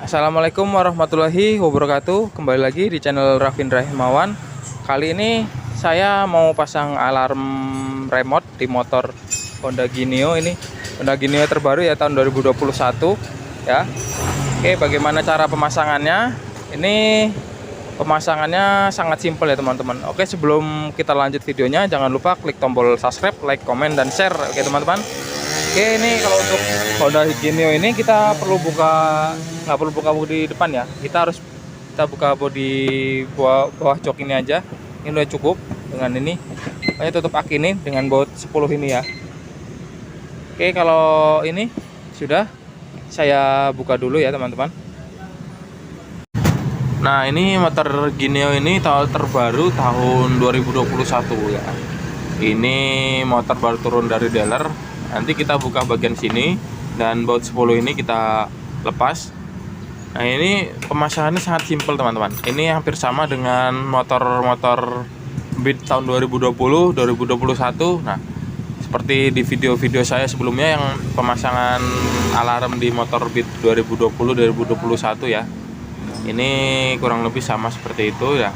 Assalamualaikum warahmatullahi wabarakatuh. Kembali lagi di channel Rafin Rahimawan. Kali ini saya mau pasang alarm remote di motor Honda Genio ini. Honda Genio terbaru ya, tahun 2021 ya. Oke, bagaimana cara pemasangannya? Ini pemasangannya sangat simpel ya teman-teman. Oke, sebelum kita lanjut videonya, jangan lupa klik tombol subscribe, like, komen, dan share. Oke teman-teman. Oke, ini kalau untuk Honda Genio ini kita nggak perlu buka bodi depan ya. Kita buka bodi bawah jok ini aja. Ini udah cukup dengan ini. Hanya tutup aki ini dengan baut 10 ini ya. Oke, kalau ini sudah, saya buka dulu ya teman-teman. Nah, ini motor Genio ini tahun terbaru tahun 2021 ya. Ini motor baru turun dari dealer. Nanti kita buka bagian sini dan baut 10 ini kita lepas. Nah, ini pemasangannya sangat simpel teman-teman. Ini hampir sama dengan motor-motor Beat tahun 2020, 2021. Nah, seperti di video-video saya sebelumnya yang pemasangan alarm di motor Beat 2020, 2021 ya. Ini kurang lebih sama seperti itu ya.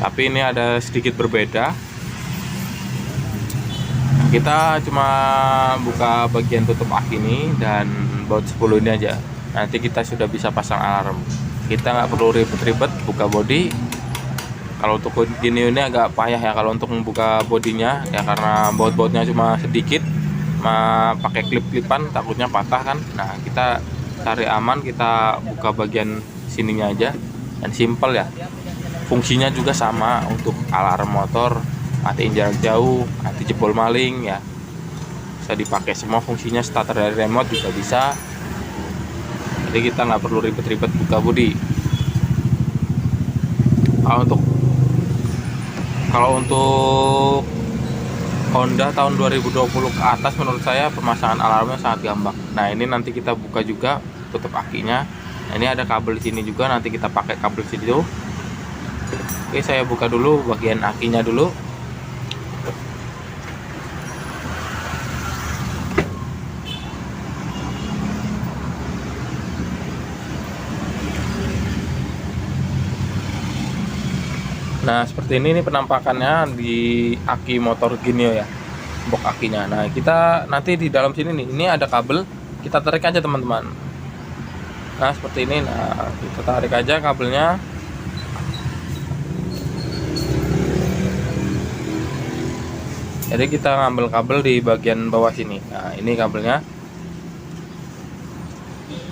Tapi ini ada sedikit berbeda. Kita cuma buka bagian tutup aki ini dan baut 10 ini aja. Nanti kita sudah bisa pasang alarm. Kita nggak perlu ribet-ribet buka bodi. Kalau untuk Genio ini agak payah ya kalau untuk membuka bodinya ya, karena baut-bautnya cuma sedikit. Pakai klip-klipan takutnya patah kan. Nah, kita cari aman, kita buka bagian sininya aja dan simple ya. Fungsinya juga sama untuk alarm motor, matiin jarak jauh, anti jebol maling ya. Bisa dipakai semua fungsinya, starter dari remote juga bisa. Jadi kita nggak perlu ribet-ribet buka bodi. Kalau untuk Honda tahun 2020 ke atas, menurut saya pemasangan alarmnya sangat gampang. Nah, ini nanti kita buka juga tutup akinya. Nah, ini ada kabel di sini juga, nanti kita pakai kabel situ. Oke, saya buka dulu bagian akinya dulu. Nah, seperti ini penampakannya di aki motor Genio ya, box akinya. Nah, kita nanti di dalam sini nih, ini ada kabel, kita tarik aja teman-teman. Nah, seperti ini. Nah, kita tarik aja kabelnya. Jadi kita ngambil kabel di bagian bawah sini. Nah, ini kabelnya.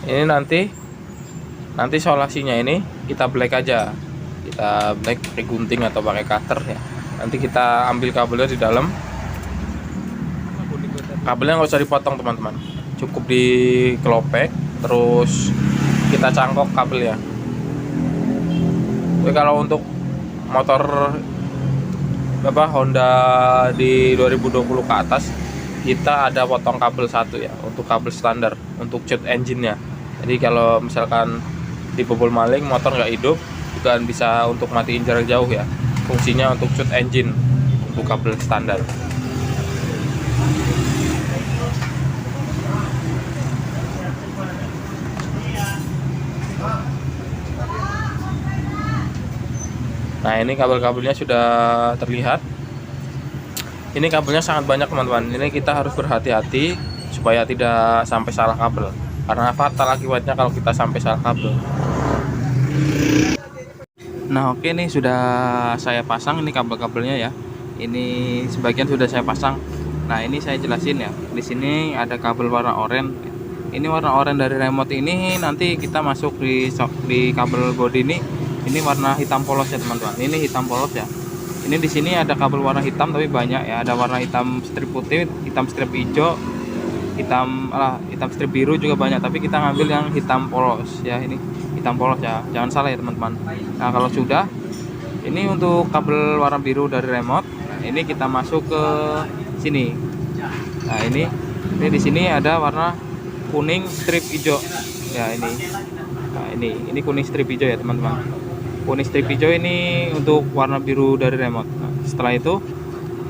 Ini nanti solasinya ini kita black aja. Kita black pakai gunting atau pakai cutter ya. Nanti kita ambil kabelnya di dalam. Kabelnya nggak usah dipotong teman-teman, cukup dikelopek terus kita cangkok kabelnya. Tapi kalau untuk motor Honda di 2020 ke atas, kita ada potong kabel satu ya, untuk kabel standar untuk cut engine-nya. Jadi kalau misalkan dibobol maling, motor nggak hidup, juga bisa untuk matiin jarak jauh ya. Fungsinya untuk cut engine, untuk kabel standar. Nah, ini kabel-kabelnya sudah terlihat. Ini kabelnya sangat banyak teman-teman. Ini kita harus berhati-hati supaya tidak sampai salah kabel, karena fatal akibatnya kalau kita sampai salah kabel. Nah, oke, nih sudah saya pasang ini kabel-kabelnya ya. Ini sebagian sudah saya pasang. Nah, ini saya jelasin ya. Di sini ada kabel warna oranye. Ini warna oranye dari remote ini nanti kita masuk di kabel bodi ini. Ini warna hitam polos ya teman-teman. Ini hitam polos ya. Ini di sini ada kabel warna hitam tapi banyak ya. Ada warna hitam strip putih, hitam strip hijau, hitam strip biru juga banyak. Tapi kita ngambil yang hitam polos ya. Ini hitam polos ya, jangan salah ya teman-teman. Nah, kalau sudah, ini untuk kabel warna biru dari remote. Ini kita masuk ke sini. Nah, ini di sini ada warna kuning strip hijau ya. Nah, ini kuning strip hijau ya teman-teman. Kuning strip hijau ini untuk warna biru dari remote. Nah, setelah itu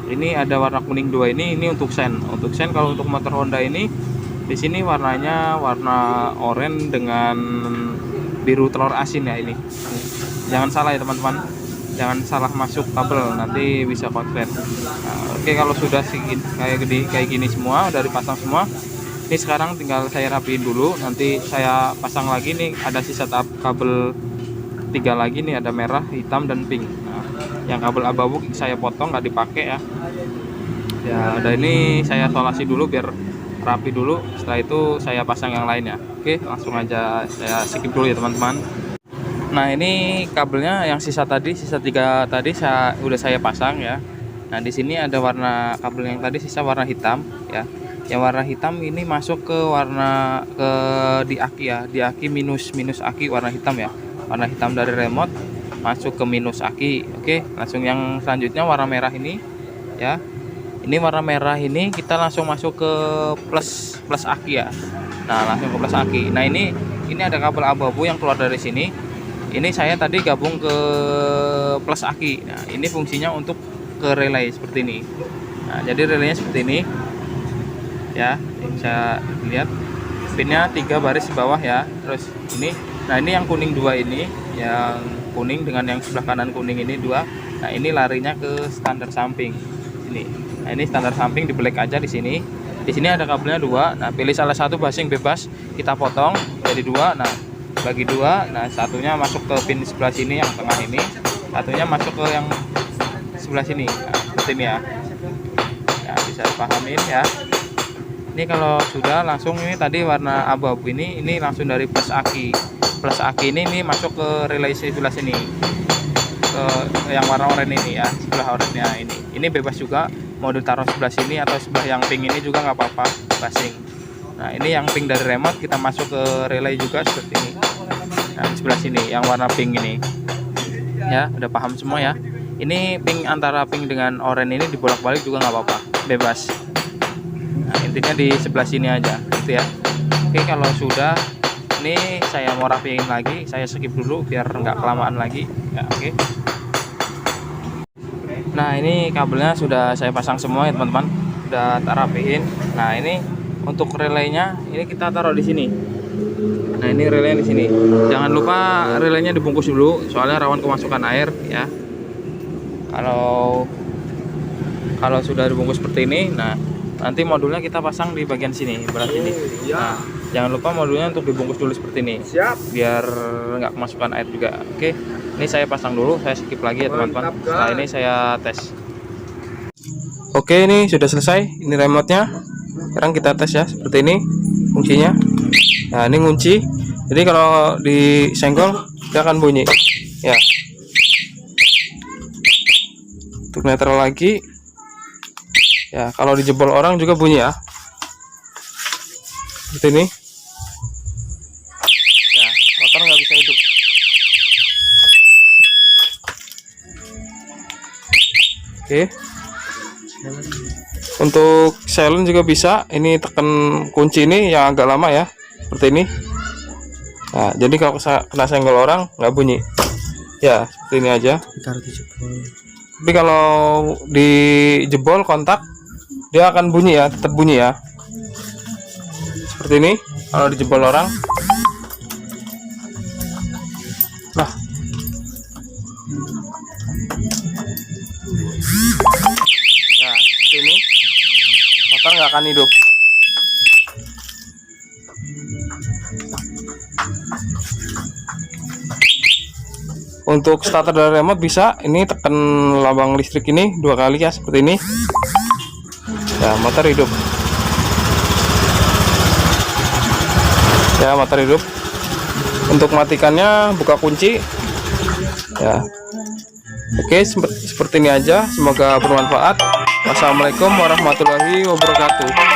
ini ada warna kuning 2 ini untuk sen. Untuk sen kalau untuk motor Honda ini Di sini warnanya warna oranye dengan biru telur asin ya ini. Jangan salah ya teman-teman, jangan salah masuk kabel, nanti bisa konslet. Nah, oke, kalau sudah sedikit kayak gini semua, udah dipasang semua. Ini sekarang tinggal saya rapiin dulu, nanti saya pasang lagi nih. Ada sisa kabel 3 lagi nih, ada merah, hitam, dan pink. Nah, yang kabel abu-abu saya potong, nggak dipakai ya. Ya, udah, ini saya solasi dulu biar rapi dulu. Setelah itu saya pasang yang lainnya. Oke, langsung aja saya skip dulu ya teman-teman. Nah, ini kabelnya yang sisa 3 tadi udah saya pasang ya. Nah, di sini ada warna kabel yang tadi sisa warna hitam ya. Yang warna hitam ini masuk ke warna di aki ya, di aki minus aki warna hitam ya. Warna hitam dari remote masuk ke minus aki. Oke, langsung yang selanjutnya warna merah ini ya. Ini warna merah ini kita langsung masuk ke plus aki ya. Nah, langsung ke plus aki. Nah, ini ada kabel abu-abu yang keluar dari sini. Ini saya tadi gabung ke plus aki. Nah, ini fungsinya untuk ke relay seperti ini. Nah, jadi relaynya seperti ini ya, bisa lihat pinnya 3 baris di bawah ya. Terus ini, nah ini yang kuning 2 ini, yang kuning dengan yang sebelah kanan kuning ini 2. Nah, ini larinya ke standar samping ini. Nah, ini standar samping, di black aja di sini. Di sini ada kabelnya 2. Nah, pilih salah satu, basing bebas, kita potong jadi 2. Nah, bagi 2. Nah, satunya masuk ke pin sebelah sini yang tengah ini, satunya masuk ke yang sebelah sini. Nah, seperti ini ya. Ya, bisa pahamin ya. Ini kalau sudah langsung, ini tadi warna abu-abu ini langsung dari plus aki. Plus aki ini masuk ke relay sebelah sini. Ke yang warna oranye ini ya, sebelah oranye ini. Ini bebas juga mau ditaruh sebelah sini atau sebelah yang pink ini juga nggak apa-apa, basing. Nah, ini yang pink dari remote kita masuk ke relay juga seperti ini. Nah, di sebelah sini yang warna pink ini ya, udah paham semua ya. Ini pink, antara pink dengan oranye ini dibolak-balik juga nggak apa-apa, bebas. Nah, intinya di sebelah sini aja gitu ya. Oke, kalau sudah, ini saya mau rapiin lagi, saya skip dulu biar nggak kelamaan lagi ya. Oke. Nah, ini kabelnya sudah saya pasang semua ya teman-teman, udah tak rapiin. Nah, ini untuk relaynya ini kita taruh di sini. Nah, ini relaynya di sini. Jangan lupa relaynya dibungkus dulu, soalnya rawan kemasukan air ya. Kalau sudah dibungkus seperti ini, nah nanti modulnya kita pasang di bagian sini, berat ini. Nah, jangan lupa modulnya untuk dibungkus dulu seperti ini. Siap. Biar nggak kemasukan air juga. Oke. Ini saya pasang dulu, saya skip lagi ya teman-teman. Setelah ini saya tes. Oke, ini sudah selesai. Ini remote-nya. Sekarang kita tes ya, seperti ini fungsinya. Nah, ini ngunci. Jadi kalau disenggol dia akan bunyi. Ya. Untuk netral lagi. Ya, kalau dijebol orang juga bunyi ya. Seperti ini. Ya, motor nggak bisa hidup. Oke. Untuk silent juga bisa. Ini tekan kunci ini yang agak lama ya, seperti ini. Nah, jadi kalau kena senggol orang nggak bunyi. Ya, seperti ini aja. Tapi kalau dijebol kontak, dia akan bunyi ya, tetap bunyi ya. Seperti ini kalau dijebol orang. Nah. Nah, seperti ini. Motor nggak akan hidup. Untuk starter dari remote bisa, ini tekan lambang listrik ini 2 kali ya, seperti ini. Ya, motor hidup. Ya, motor hidup. Untuk matikannya buka kunci. Ya. Oke, seperti ini aja. Semoga bermanfaat. Wassalamualaikum warahmatullahi wabarakatuh.